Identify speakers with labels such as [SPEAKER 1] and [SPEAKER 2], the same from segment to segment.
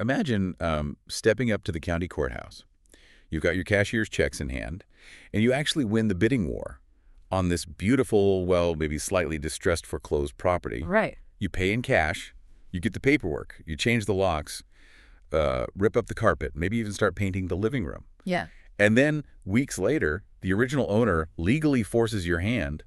[SPEAKER 1] Imagine stepping up to the county courthouse. You've got your cashier's checks in hand, and you actually win the bidding war on this beautiful, well, maybe slightly distressed foreclosed property.
[SPEAKER 2] Right.
[SPEAKER 1] You pay in cash, you get the paperwork, you change the locks, rip up the carpet, maybe even start painting the living room.
[SPEAKER 2] Yeah.
[SPEAKER 1] And then, weeks later, the original owner legally forces your hand,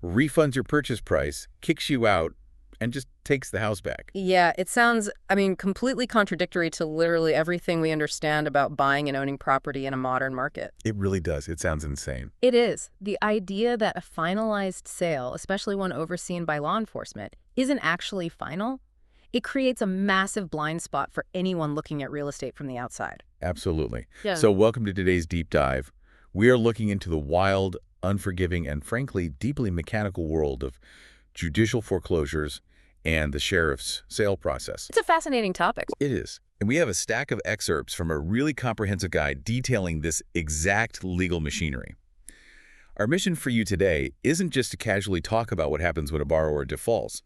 [SPEAKER 1] refunds your purchase price, kicks you out, and just takes the house back.
[SPEAKER 2] Yeah, it sounds, completely contradictory to literally everything we understand about buying and owning property in a modern market.
[SPEAKER 1] It really does. It sounds insane.
[SPEAKER 2] It is. The idea that a finalized sale, especially one overseen by law enforcement, isn't actually final, it creates a massive blind spot for anyone looking at real estate from the outside.
[SPEAKER 1] Absolutely.
[SPEAKER 2] Yeah.
[SPEAKER 1] So welcome to today's deep dive. We are looking into the wild, unforgiving, and frankly, deeply mechanical world of judicial foreclosures and the sheriff's sale process.
[SPEAKER 2] It's a fascinating topic.
[SPEAKER 1] It is. And we have a stack of excerpts from a really comprehensive guide detailing this exact legal machinery. Our mission for you today isn't just to casually talk about what happens when a borrower defaults,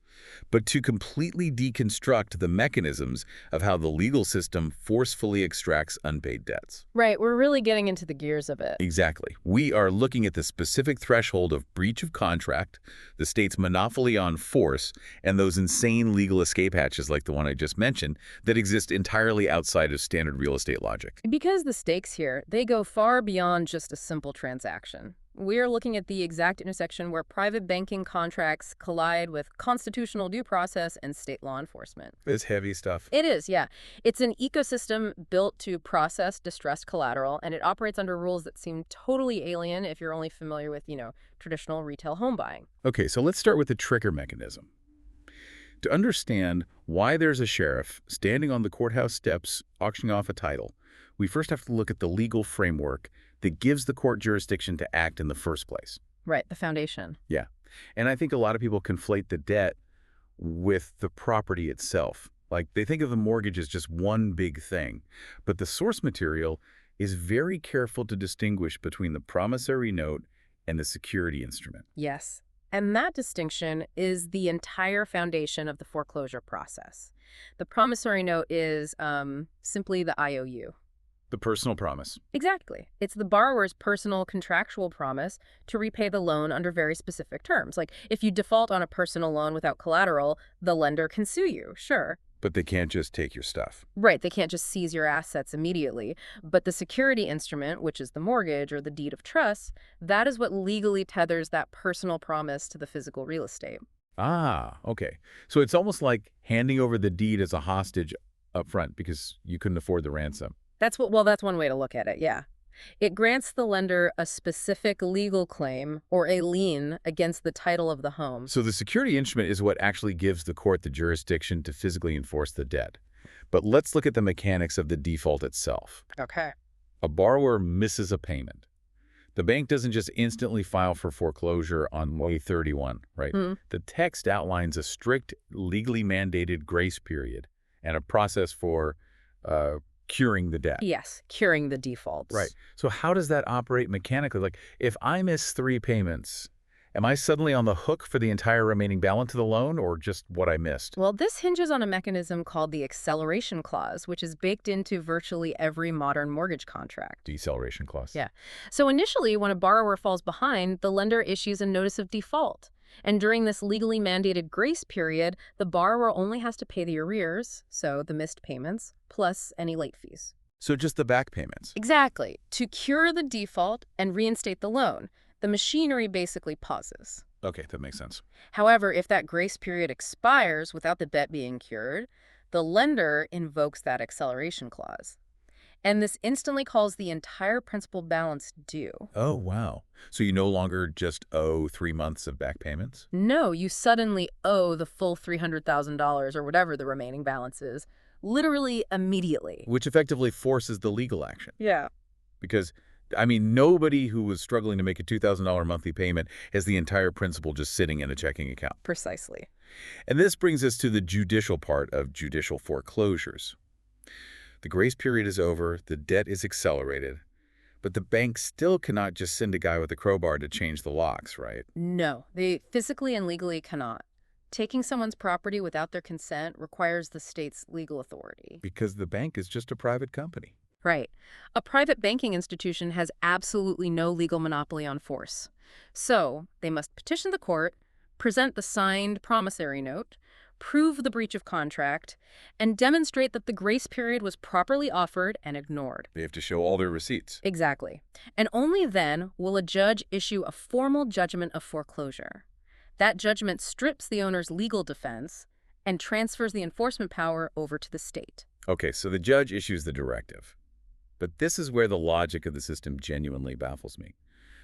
[SPEAKER 1] but to completely deconstruct the mechanisms of how the legal system forcefully extracts unpaid debts.
[SPEAKER 2] Right, we're really getting into the gears of it.
[SPEAKER 1] Exactly. We are looking at the specific threshold of breach of contract, the state's monopoly on force, and those insane legal escape hatches like the one I just mentioned that exist entirely outside of standard real estate logic.
[SPEAKER 2] Because the stakes here, they go far beyond just a simple transaction. We're looking at the exact intersection where private banking contracts collide with constitutional due process and state law enforcement.
[SPEAKER 1] It's heavy stuff.
[SPEAKER 2] It is, yeah. It's an ecosystem built to process distressed collateral, and it operates under rules that seem totally alien if you're only familiar with, traditional retail home buying.
[SPEAKER 1] Okay, so let's start with the trigger mechanism. To understand why there's a sheriff standing on the courthouse steps auctioning off a title, we first have to look at the legal framework that gives the court jurisdiction to act in the first place.
[SPEAKER 2] Right, the foundation.
[SPEAKER 1] Yeah. And I think a lot of people conflate the debt with the property itself. Like, they think of the mortgage as just one big thing. But the source material is very careful to distinguish between the promissory note and the security instrument.
[SPEAKER 2] Yes. And that distinction is the entire foundation of the foreclosure process. The promissory note is simply the IOU.
[SPEAKER 1] The personal promise.
[SPEAKER 2] Exactly. It's the borrower's personal contractual promise to repay the loan under very specific terms. Like, if you default on a personal loan without collateral, the lender can sue you, sure.
[SPEAKER 1] But they can't just take your stuff.
[SPEAKER 2] Right, they can't just seize your assets immediately. But the security instrument, which is the mortgage or the deed of trust, that is what legally tethers that personal promise to the physical real estate.
[SPEAKER 1] Ah, okay. So it's almost like handing over the deed as a hostage up front because you couldn't afford the ransom.
[SPEAKER 2] That's one way to look at it, yeah. It grants the lender a specific legal claim or a lien against the title of the home.
[SPEAKER 1] So the security instrument is what actually gives the court the jurisdiction to physically enforce the debt. But let's look at the mechanics of the default itself.
[SPEAKER 2] Okay.
[SPEAKER 1] A borrower misses a payment. The bank doesn't just instantly file for foreclosure on May 31, right? The text outlines a strict, legally mandated grace period and a process for curing the debt.
[SPEAKER 2] Yes, curing the defaults.
[SPEAKER 1] Right. So how does that operate mechanically? Like, if I miss 3 payments, am I suddenly on the hook for the entire remaining balance of the loan or just what I missed?
[SPEAKER 2] Well, this hinges on a mechanism called the acceleration clause, which is baked into virtually every modern mortgage contract.
[SPEAKER 1] Deceleration clause.
[SPEAKER 2] Yeah. So initially, when a borrower falls behind, the lender issues a notice of default. And during this legally mandated grace period, the borrower only has to pay the arrears, so the missed payments, plus any late fees.
[SPEAKER 1] So just the back payments.
[SPEAKER 2] Exactly. To cure the default and reinstate the loan, the machinery basically pauses.
[SPEAKER 1] Okay, that makes sense.
[SPEAKER 2] However, if that grace period expires without the debt being cured, the lender invokes that acceleration clause. And this instantly calls the entire principal balance due.
[SPEAKER 1] Oh, wow. So you no longer just owe 3 months of back payments?
[SPEAKER 2] No, you suddenly owe the full $300,000 or whatever the remaining balance is, literally immediately.
[SPEAKER 1] Which effectively forces the legal action.
[SPEAKER 2] Yeah.
[SPEAKER 1] Because, nobody who was struggling to make a $2,000 monthly payment has the entire principal just sitting in a checking account.
[SPEAKER 2] Precisely.
[SPEAKER 1] And this brings us to the judicial part of judicial foreclosures. The grace period is over, the debt is accelerated, but the bank still cannot just send a guy with a crowbar to change the locks, right?
[SPEAKER 2] No, they physically and legally cannot. Taking someone's property without their consent requires the state's legal authority.
[SPEAKER 1] Because the bank is just a private company.
[SPEAKER 2] Right. A private banking institution has absolutely no legal monopoly on force. So, they must petition the court, present the signed promissory note, prove the breach of contract, and demonstrate that the grace period was properly offered and ignored.
[SPEAKER 1] They have to show all their receipts.
[SPEAKER 2] Exactly. And only then will a judge issue a formal judgment of foreclosure. That judgment strips the owner's legal defense and transfers the enforcement power over to the state.
[SPEAKER 1] Okay, so the judge issues the directive. But this is where the logic of the system genuinely baffles me.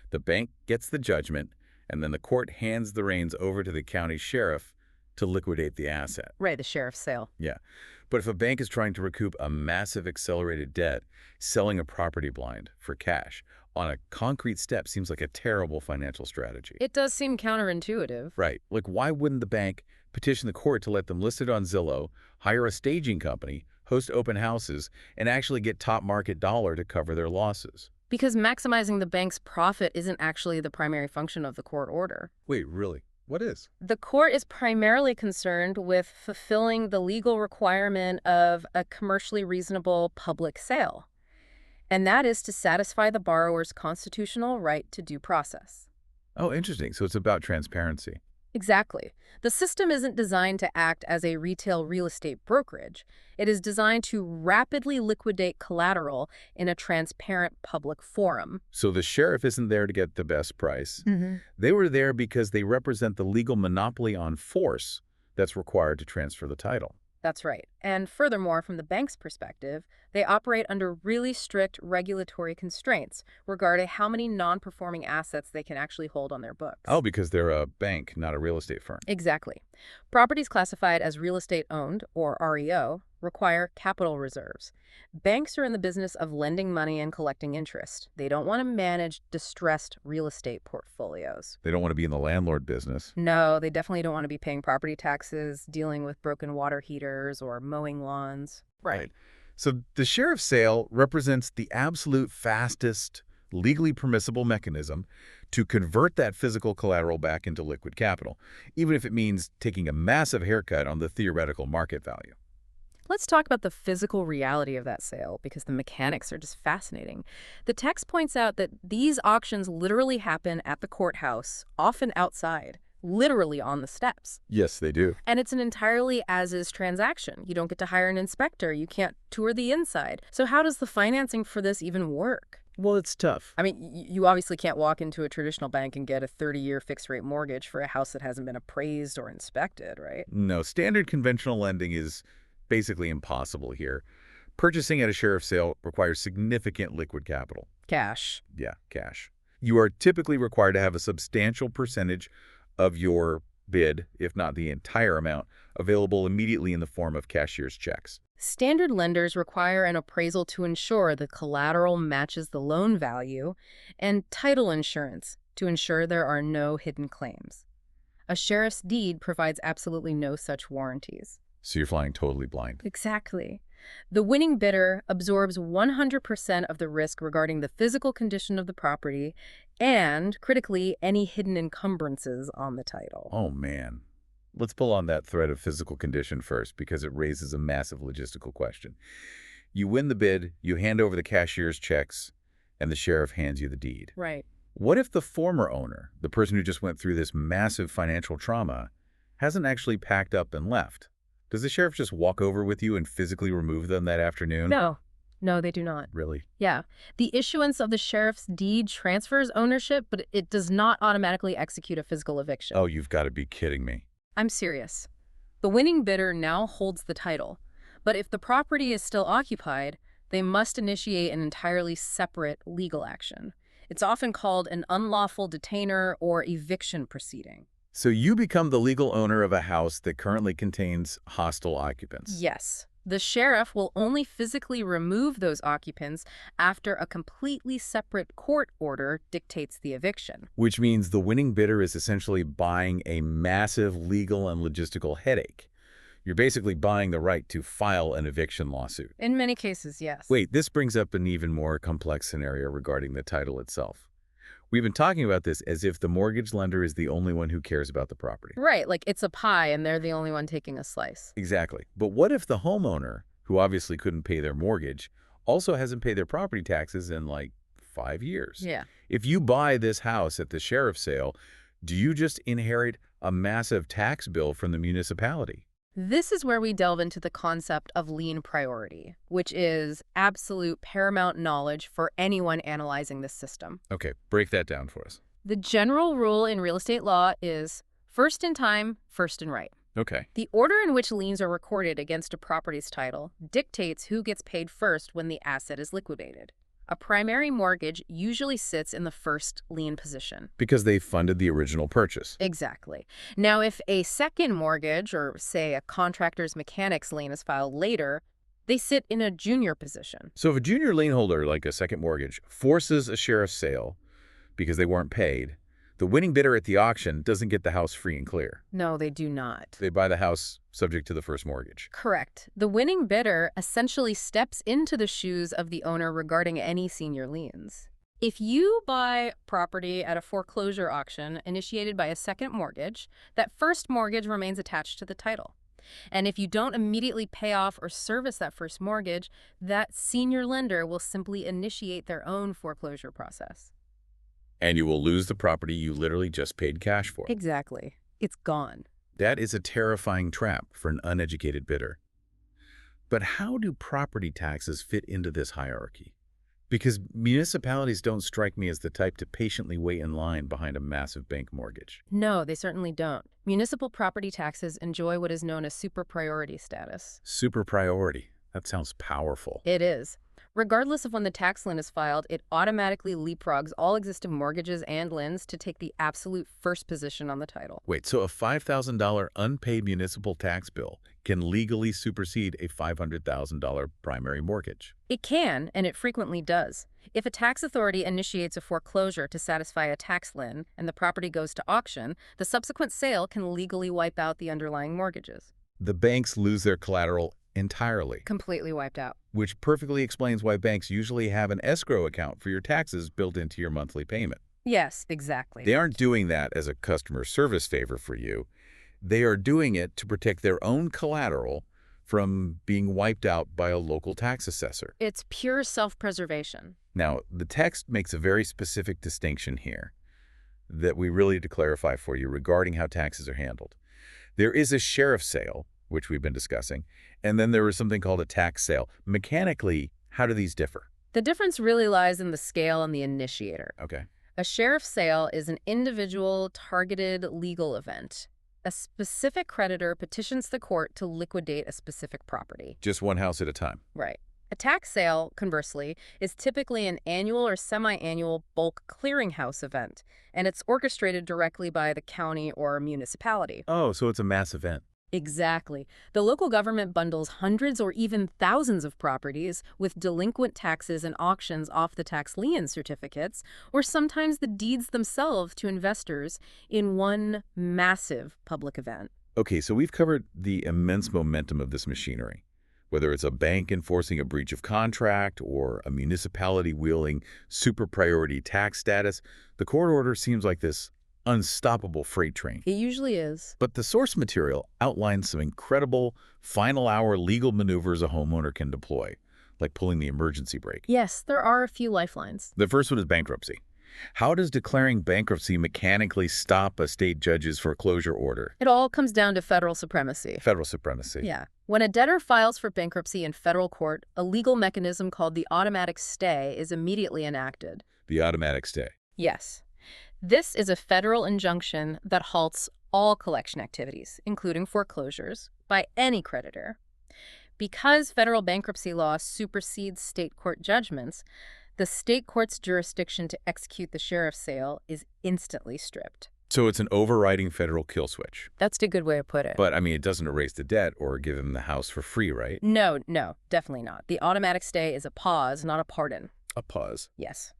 [SPEAKER 1] The bank gets the judgment, and then the court hands the reins over to the county sheriff to liquidate the asset.
[SPEAKER 2] Right, the sheriff's sale.
[SPEAKER 1] Yeah. But if a bank is trying to recoup a massive accelerated debt, selling a property blind for cash on a concrete step seems like a terrible financial strategy.
[SPEAKER 2] It does seem counterintuitive.
[SPEAKER 1] Right. Like, why wouldn't the bank petition the court to let them list it on Zillow, hire a staging company, host open houses, and actually get top market dollar to cover their losses?
[SPEAKER 2] Because maximizing the bank's profit isn't actually the primary function of the court order.
[SPEAKER 1] Wait, really? What is?
[SPEAKER 2] The court is primarily concerned with fulfilling the legal requirement of a commercially reasonable public sale, and that is to satisfy the borrower's constitutional right to due process.
[SPEAKER 1] Oh, interesting. So it's about transparency.
[SPEAKER 2] Exactly. The system isn't designed to act as a retail real estate brokerage. It is designed to rapidly liquidate collateral in a transparent public forum.
[SPEAKER 1] So the sheriff isn't there to get the best price.
[SPEAKER 2] Mm-hmm.
[SPEAKER 1] They were there because they represent the legal monopoly on force that's required to transfer the title.
[SPEAKER 2] That's right. And furthermore, from the bank's perspective, they operate under really strict regulatory constraints regarding how many non-performing assets they can actually hold on their books.
[SPEAKER 1] Oh, because they're a bank, not a real estate firm.
[SPEAKER 2] Exactly. Properties classified as real estate owned, or REO, require capital reserves. Banks are in the business of lending money and collecting interest. They don't want to manage distressed real estate portfolios.
[SPEAKER 1] They don't want to be in the landlord business.
[SPEAKER 2] No, they definitely don't want to be paying property taxes, dealing with broken water heaters, or mowing lawns.
[SPEAKER 1] Right. So the sheriff's sale represents the absolute fastest, legally permissible mechanism to convert that physical collateral back into liquid capital, even if it means taking a massive haircut on the theoretical market value.
[SPEAKER 2] Let's talk about the physical reality of that sale, because the mechanics are just fascinating. The text points out that these auctions literally happen at the courthouse, often outside, literally on the steps.
[SPEAKER 1] Yes, they do.
[SPEAKER 2] And it's an entirely as-is transaction. You don't get to hire an inspector. You can't tour the inside. So how does the financing for this even work?
[SPEAKER 1] Well, it's tough.
[SPEAKER 2] I mean, you obviously can't walk into a traditional bank and get a 30-year fixed-rate mortgage for a house that hasn't been appraised or inspected, right?
[SPEAKER 1] No, standard conventional lending is basically impossible here. Purchasing at a sheriff's sale requires significant liquid capital.
[SPEAKER 2] Cash.
[SPEAKER 1] Yeah, cash. You are typically required to have a substantial percentage of your bid, if not the entire amount, available immediately in the form of cashier's checks.
[SPEAKER 2] Standard lenders require an appraisal to ensure the collateral matches the loan value, and title insurance to ensure there are no hidden claims. A sheriff's deed provides absolutely no such warranties.
[SPEAKER 1] So you're flying totally blind.
[SPEAKER 2] Exactly. The winning bidder absorbs 100% of the risk regarding the physical condition of the property and, critically, any hidden encumbrances on the title.
[SPEAKER 1] Oh, man. Let's pull on that thread of physical condition first, because it raises a massive logistical question. You win the bid, you hand over the cashier's checks, and the sheriff hands you the deed.
[SPEAKER 2] Right.
[SPEAKER 1] What if the former owner, the person who just went through this massive financial trauma, hasn't actually packed up and left? Does the sheriff just walk over with you and physically remove them that afternoon?
[SPEAKER 2] No, they do not.
[SPEAKER 1] Really?
[SPEAKER 2] Yeah. The issuance of the sheriff's deed transfers ownership, but it does not automatically execute a physical eviction.
[SPEAKER 1] Oh, you've got to be kidding me.
[SPEAKER 2] I'm serious. The winning bidder now holds the title, but if the property is still occupied, they must initiate an entirely separate legal action. It's often called an unlawful detainer or eviction proceeding.
[SPEAKER 1] So you become the legal owner of a house that currently contains hostile occupants.
[SPEAKER 2] Yes. The sheriff will only physically remove those occupants after a completely separate court order dictates the eviction.
[SPEAKER 1] Which means the winning bidder is essentially buying a massive legal and logistical headache. You're basically buying the right to file an eviction lawsuit.
[SPEAKER 2] In many cases, yes.
[SPEAKER 1] Wait, this brings up an even more complex scenario regarding the title itself. We've been talking about this as if the mortgage lender is the only one who cares about the property.
[SPEAKER 2] Right, like it's a pie and they're the only one taking a slice.
[SPEAKER 1] Exactly. But what if the homeowner, who obviously couldn't pay their mortgage, also hasn't paid their property taxes in like 5 years?
[SPEAKER 2] Yeah.
[SPEAKER 1] If you buy this house at the sheriff's sale, do you just inherit a massive tax bill from the municipality?
[SPEAKER 2] This is where we delve into the concept of lien priority, which is absolute paramount knowledge for anyone analyzing this system.
[SPEAKER 1] Okay, break that down for us.
[SPEAKER 2] The general rule in real estate law is first in time, first in right.
[SPEAKER 1] Okay.
[SPEAKER 2] The order in which liens are recorded against a property's title dictates who gets paid first when the asset is liquidated. A primary mortgage usually sits in the first lien position.
[SPEAKER 1] Because they funded the original purchase.
[SPEAKER 2] Exactly. Now, if a second mortgage, or say a contractor's mechanic's lien is filed later, they sit in a junior position.
[SPEAKER 1] So if a junior lien holder, like a second mortgage, forces a sheriff's sale because they weren't paid, the winning bidder at the auction doesn't get the house free and clear.
[SPEAKER 2] No, they do not.
[SPEAKER 1] They buy the house subject to the first mortgage.
[SPEAKER 2] Correct. The winning bidder essentially steps into the shoes of the owner regarding any senior liens. If you buy property at a foreclosure auction initiated by a second mortgage, that first mortgage remains attached to the title. And if you don't immediately pay off or service that first mortgage, that senior lender will simply initiate their own foreclosure process.
[SPEAKER 1] And you will lose the property you literally just paid cash for.
[SPEAKER 2] Exactly. It's gone.
[SPEAKER 1] That is a terrifying trap for an uneducated bidder. But how do property taxes fit into this hierarchy? Because municipalities don't strike me as the type to patiently wait in line behind a massive bank mortgage.
[SPEAKER 2] No, they certainly don't. Municipal property taxes enjoy what is known as super priority status.
[SPEAKER 1] Super priority. That sounds powerful.
[SPEAKER 2] It is. Regardless of when the tax lien is filed, it automatically leapfrogs all existing mortgages and liens to take the absolute first position on the title.
[SPEAKER 1] Wait, so a $5,000 unpaid municipal tax bill can legally supersede a $500,000 primary mortgage?
[SPEAKER 2] It can, and it frequently does. If a tax authority initiates a foreclosure to satisfy a tax lien and the property goes to auction, the subsequent sale can legally wipe out the underlying mortgages.
[SPEAKER 1] The banks lose their collateral entirely.
[SPEAKER 2] Completely wiped out.
[SPEAKER 1] Which perfectly explains why banks usually have an escrow account for your taxes built into your monthly payment.
[SPEAKER 2] Yes, exactly.
[SPEAKER 1] They aren't doing that as a customer service favor for you. They are doing it to protect their own collateral from being wiped out by a local tax assessor.
[SPEAKER 2] It's pure self-preservation.
[SPEAKER 1] Now, the text makes a very specific distinction here that we really need to clarify for you regarding how taxes are handled. There is a sheriff's sale, which we've been discussing, and then there is something called a tax sale. Mechanically, how do these differ?
[SPEAKER 2] The difference really lies in the scale and the initiator.
[SPEAKER 1] Okay.
[SPEAKER 2] A sheriff's sale is an individual, targeted legal event. A specific creditor petitions the court to liquidate a specific property.
[SPEAKER 1] Just one house at a time.
[SPEAKER 2] Right. A tax sale, conversely, is typically an annual or semi-annual bulk clearinghouse event, and it's orchestrated directly by the county or municipality.
[SPEAKER 1] Oh, so it's a mass event.
[SPEAKER 2] Exactly. The local government bundles hundreds or even thousands of properties with delinquent taxes and auctions off the tax lien certificates, or sometimes the deeds themselves to investors in one massive public event.
[SPEAKER 1] Okay, so we've covered the immense momentum of this machinery. Whether it's a bank enforcing a breach of contract or a municipality wielding super priority tax status, the court order seems like this unstoppable freight train.
[SPEAKER 2] It usually is.
[SPEAKER 1] But the source material outlines some incredible final-hour legal maneuvers a homeowner can deploy, like pulling the emergency brake.
[SPEAKER 2] Yes, there are a few lifelines.
[SPEAKER 1] The first one is bankruptcy. How does declaring bankruptcy mechanically stop a state judge's foreclosure order?
[SPEAKER 2] It all comes down to federal supremacy.
[SPEAKER 1] Federal supremacy.
[SPEAKER 2] Yeah. When a debtor files for bankruptcy in federal court, a legal mechanism called the automatic stay is immediately enacted.
[SPEAKER 1] The automatic stay.
[SPEAKER 2] Yes. This is a federal injunction that halts all collection activities, including foreclosures, by any creditor. Because federal bankruptcy law supersedes state court judgments, the state court's jurisdiction to execute the sheriff's sale is instantly stripped.
[SPEAKER 1] So it's an overriding federal kill switch.
[SPEAKER 2] That's a good way to put it.
[SPEAKER 1] But, I mean, it doesn't erase the debt or give him the house for free, right?
[SPEAKER 2] No, definitely not. The automatic stay is a pause, not a pardon.
[SPEAKER 1] A pause.
[SPEAKER 2] Yes.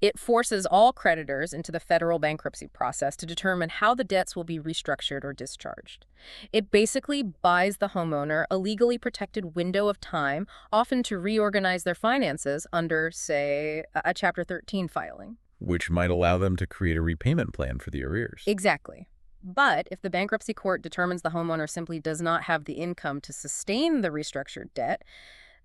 [SPEAKER 2] It forces all creditors into the federal bankruptcy process to determine how the debts will be restructured or discharged. It basically buys the homeowner a legally protected window of time, often to reorganize their finances under, say, a Chapter 13 filing.
[SPEAKER 1] which might allow them to create a repayment plan for the arrears.
[SPEAKER 2] Exactly. But if the bankruptcy court determines the homeowner simply does not have the income to sustain the restructured debt,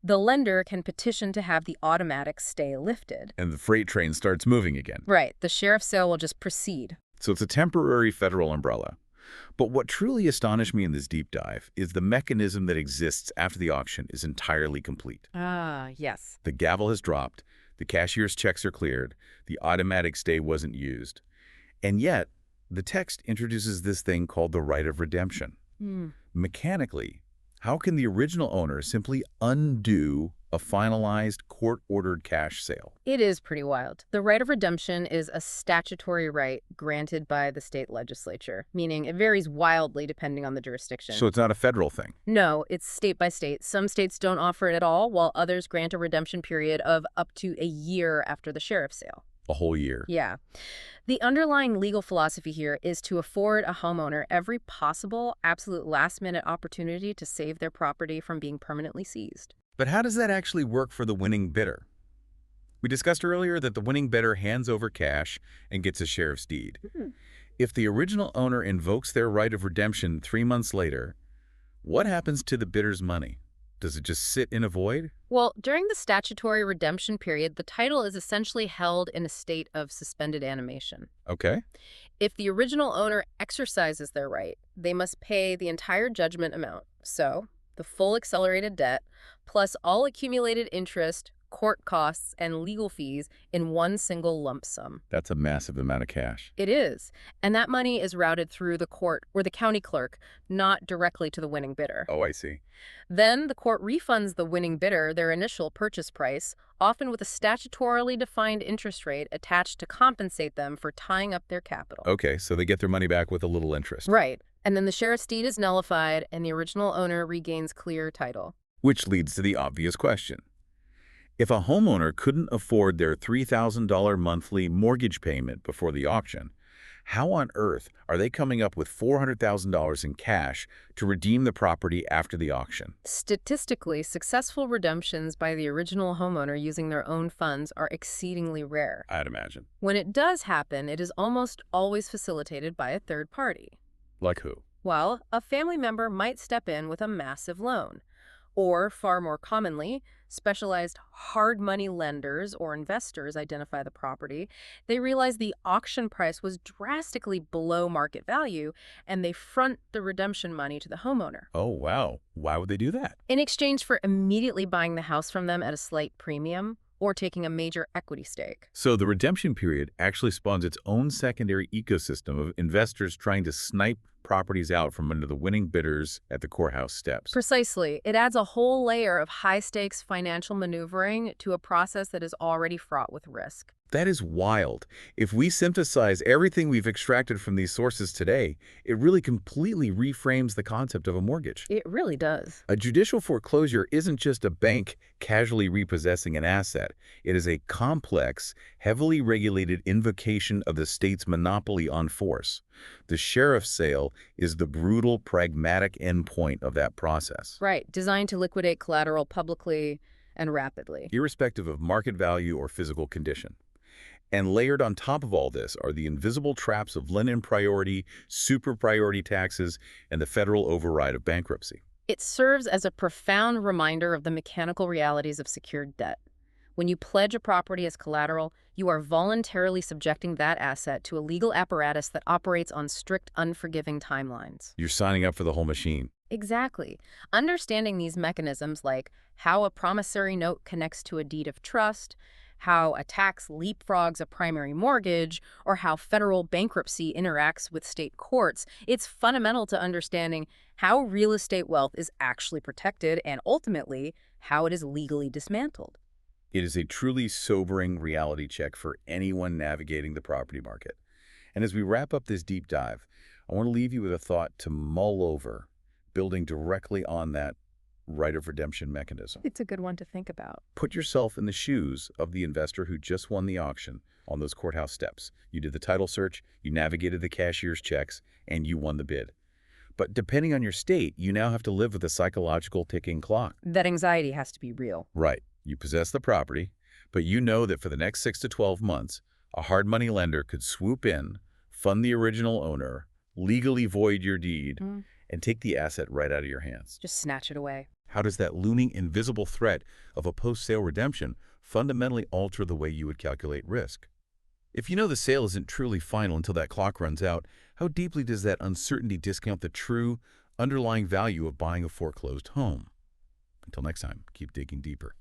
[SPEAKER 2] the lender can petition to have the automatic stay lifted.
[SPEAKER 1] And the freight train starts moving again.
[SPEAKER 2] Right. The sheriff's sale will just proceed.
[SPEAKER 1] So it's a temporary federal umbrella. But what truly astonished me in this deep dive is the mechanism that exists after the auction is entirely complete.
[SPEAKER 2] Ah, yes.
[SPEAKER 1] The gavel has dropped, the cashier's checks are cleared, the automatic stay wasn't used. And yet, the text introduces this thing called the right of redemption. Mechanically, how can the original owner simply undo a finalized court-ordered cash sale?
[SPEAKER 2] It is pretty wild. The right of redemption is a statutory right granted by the state legislature, meaning it varies wildly depending on the jurisdiction.
[SPEAKER 1] So it's not a federal thing.
[SPEAKER 2] No, it's state by state. Some states don't offer it at all, while others grant a redemption period of up to a year after the sheriff's sale.
[SPEAKER 1] A whole year.
[SPEAKER 2] Yeah. The underlying legal philosophy here is to afford a homeowner every possible, absolute last-minute opportunity to save their property from being permanently seized.
[SPEAKER 1] But how does that actually work for the winning bidder? We discussed earlier that the winning bidder hands over cash and gets a sheriff's deed. If the original owner invokes their right of redemption 3 months later, what happens to the bidder's money? Does it just sit in a void?
[SPEAKER 2] Well, during the statutory redemption period, the title is essentially held in a state of suspended animation.
[SPEAKER 1] Okay.
[SPEAKER 2] If the original owner exercises their right, they must pay the entire judgment amount. So, the full accelerated debt, plus all accumulated interest, court costs, and legal fees in one single lump sum.
[SPEAKER 1] That's a massive amount of cash.
[SPEAKER 2] It is. And that money is routed through the court or the county clerk, not directly to the winning bidder.
[SPEAKER 1] Oh, I see.
[SPEAKER 2] Then the court refunds the winning bidder their initial purchase price, often with a statutorily defined interest rate attached to compensate them for tying up their capital.
[SPEAKER 1] Okay, so they get their money back with a little interest.
[SPEAKER 2] Right. And then the sheriff's deed is nullified and the original owner regains clear title.
[SPEAKER 1] Which leads to the obvious question. If a homeowner couldn't afford their $3,000 monthly mortgage payment before the auction, how on earth are they coming up with $400,000 in cash to redeem the property after the auction?
[SPEAKER 2] Statistically, successful redemptions by the original homeowner using their own funds are exceedingly rare.
[SPEAKER 1] I'd imagine.
[SPEAKER 2] When it does happen, it is almost always facilitated by a third party.
[SPEAKER 1] Like who?
[SPEAKER 2] Well, a family member might step in with a massive loan. Or, far more commonly, specialized hard money lenders or investors identify the property. They realize the auction price was drastically below market value, and they front the redemption money to the homeowner.
[SPEAKER 1] Oh, wow. Why would they do that?
[SPEAKER 2] In exchange for immediately buying the house from them at a slight premium or taking a major equity stake.
[SPEAKER 1] So the redemption period actually spawns its own secondary ecosystem of investors trying to snipe properties out from under the winning bidders at the courthouse steps.
[SPEAKER 2] Precisely. It adds a whole layer of high-stakes financial maneuvering to a process that is already fraught with risk.
[SPEAKER 1] That is wild. If we synthesize everything we've extracted from these sources today, it really completely reframes the concept of a mortgage.
[SPEAKER 2] It really does.
[SPEAKER 1] A judicial foreclosure isn't just a bank casually repossessing an asset. It is a complex, heavily regulated invocation of the state's monopoly on force. The sheriff's sale is the brutal, pragmatic endpoint of that process.
[SPEAKER 2] Right. Designed to liquidate collateral publicly and rapidly.
[SPEAKER 1] Irrespective of market value or physical condition. And layered on top of all this are the invisible traps of lien priority, super priority taxes, and the federal override of bankruptcy.
[SPEAKER 2] It serves as a profound reminder of the mechanical realities of secured debt. When you pledge a property as collateral, you are voluntarily subjecting that asset to a legal apparatus that operates on strict, unforgiving timelines.
[SPEAKER 1] You're signing up for the whole machine.
[SPEAKER 2] Exactly. Understanding these mechanisms, like how a promissory note connects to a deed of trust, how a tax leapfrogs a primary mortgage, or how federal bankruptcy interacts with state courts, it's fundamental to understanding how real estate wealth is actually protected and, ultimately, how it is legally dismantled.
[SPEAKER 1] It is a truly sobering reality check for anyone navigating the property market. And as we wrap up this deep dive, I want to leave you with a thought to mull over, building directly on that right of redemption mechanism.
[SPEAKER 2] It's a good one to think about.
[SPEAKER 1] Put yourself in the shoes of the investor who just won the auction on those courthouse steps. You did the title search, you navigated the cashier's checks, and you won the bid. But depending on your state, you now have to live with a psychological ticking clock.
[SPEAKER 2] That anxiety has to be real.
[SPEAKER 1] Right. You possess the property, but you know that for the next 6 to 12 months, A hard money lender could swoop in, fund the original owner, legally void your deed, and take the asset right out of your hands.
[SPEAKER 2] Just snatch it away.
[SPEAKER 1] How does that looming invisible threat of a post-sale redemption fundamentally alter the way you would calculate risk? If you know the sale isn't truly final until that clock runs out, how deeply does that uncertainty discount the true, underlying value of buying a foreclosed home? Until next time, keep digging deeper.